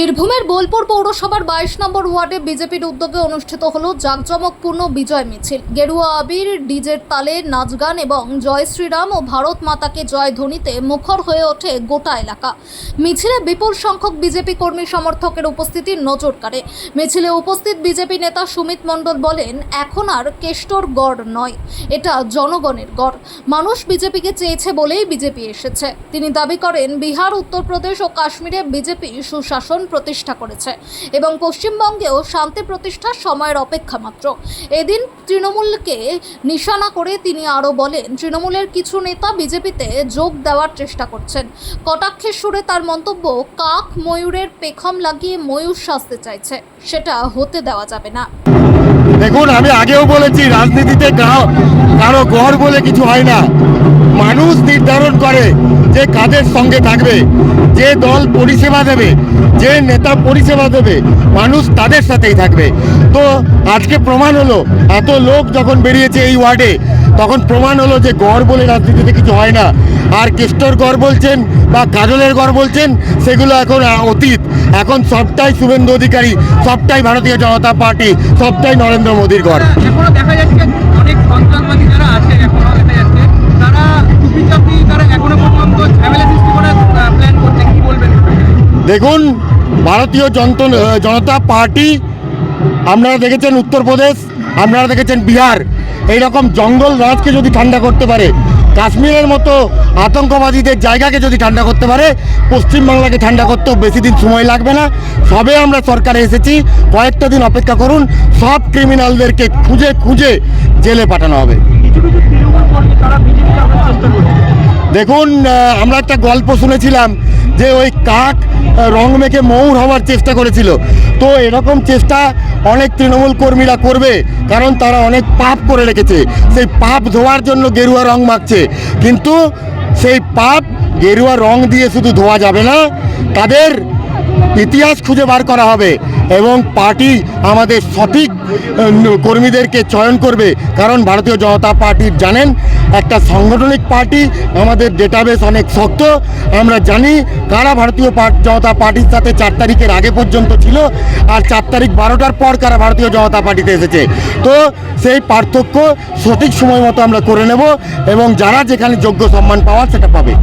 বীরভূমের বোলপুর পৌরসভার 22 নম্বর ওয়ার্ডে বিজেপির উদ্যোগে অনুষ্ঠিত হলো জাঁকজমকপূর্ণ বিজয় মিছিল। গেরুয়া আবির, ডিজের তালে নাচ গান এবং জয় শ্রীরাম ও ভারত মাতাকে জয় ধ্বনিতে মুখর হয়ে ওঠে গোটা এলাকা। মিছিলে বিপুল সংখ্যক বিজেপি কর্মী সমর্থকের উপস্থিতি নজর কাড়ে। মিছিলে উপস্থিত বিজেপি নেতা সুমিত মণ্ডল বলেন, এখন আর কেষ্টর গড় নয়, এটা জনগণের গড়। মানুষ বিজেপিকে চেয়েছে বলেই বিজেপি এসেছে। তিনি দাবি করেন, বিহার, উত্তরপ্রদেশ ও কাশ্মীরে বিজেপি সুশাসন প্রতিষ্ঠা করেছে এবং পশ্চিমবঙ্গেও শান্তি প্রতিষ্ঠার সময়ের অপেক্ষা মাত্র। এদিন তৃণমূলকে নিশানা করে তিনি আরও বলেন, তৃণমূলের কিছু নেতা বিজেপিতে যোগ দেওয়ার চেষ্টা করছেন। কটাক্ষের সুরে তার মন্তব্য, কাক ময়ূরের পেখম লাগিয়ে ময়ূর সাজতে চাইছে, সেটা হতে দেওয়া যাবে না। দেখুন, আমি আগেও বলেছি, রাজনীতিতে কারো গড় বলে কিছু হয় না। মানুষ নির্ধারণ করে যে কাদের সঙ্গে থাকবে, যে দল পরিষেবা দেবে, যে নেতা পরিষেবা দেবে, মানুষ তাদের সাথেই থাকবে। তো আজকে প্রমাণ হলো, এত লোক যখন বেরিয়েছে এই ওয়ার্ডে, তখন প্রমাণ হলো যে গড় বলে রাজনীতিতে কিছু হয় না। আর কেষ্টর গড় বলছেন বা কাজলের গড় বলছেন, সেগুলো এখন অতীত। এখন সবটাই শুভেন্দু অধিকারী, সবটাই ভারতীয় জনতা পার্টি, সবটাই নরেন্দ্র মোদীর গড়। এখনো দেখা যাচ্ছে অনেক সন্ত্রাসবাদী যারা আছে, এখনো দেখা যাচ্ছে তারা টুপি তারা এখনো পর্যন্ত ঝামেলা সৃষ্টি করার প্ল্যান করছে। কি বলবেন? দেখুন, ভারতীয় জনতা পার্টি, আপনারা দেখেছেন উত্তরপ্রদেশ, আপনারা দেখেছেন বিহার, এইরকম জঙ্গল রাজকে যদি ঠান্ডা করতে পারে, কাশ্মীরের মতো আতঙ্কবাদীদের জায়গাকে যদি ঠান্ডা করতে পারে, পশ্চিমবাংলাকে ঠান্ডা করতেও বেশি দিন সময় লাগবে না। সবে আমরা সরকারে এসেছি, কয়েকটা দিন অপেক্ষা করুন, সব ক্রিমিনালদেরকে খুঁজে খুঁজে জেলে পাঠানো হবে। দেখুন, আমরা একটা গল্প শুনেছিলাম যে ওই কাক রং মেখে ময়ূর হওয়ার চেষ্টা করেছিল। তো এরকম চেষ্টা অনেক তৃণমূল কর্মীরা করবে, কারণ তারা অনেক পাপ করে রেখেছে। সেই পাপ ধোয়ার জন্য গেরুয়া রং মাখছে, কিন্তু সেই পাপ গেরুয়া রং দিয়ে শুধু ধোয়া যাবে না, তাদের ইতিহাস খুঁজে বার করা হবে এবং পার্টি আমাদের সঠিক কর্মীদেরকে চয়ন করবে। কারণ ভারতীয় জনতা পার্টির জানেন, একটা সাংগঠনিক পার্টি, আমাদের ডেটাবেস অনেক শক্ত। আমরা জানি কারা ভারতীয় জনতা পার্টির সাথে 4 তারিখের আগে পর্যন্ত ছিল, আর 4 তারিখ 12টার পর কারা ভারতীয় জনতা পার্টিতে এসেছে। তো সেই পার্থক্য সঠিক সময় মতো আমরা করে নেব এবং যারা যেখানে যোগ্য সম্মান পাওয়ার সেটা পাবে।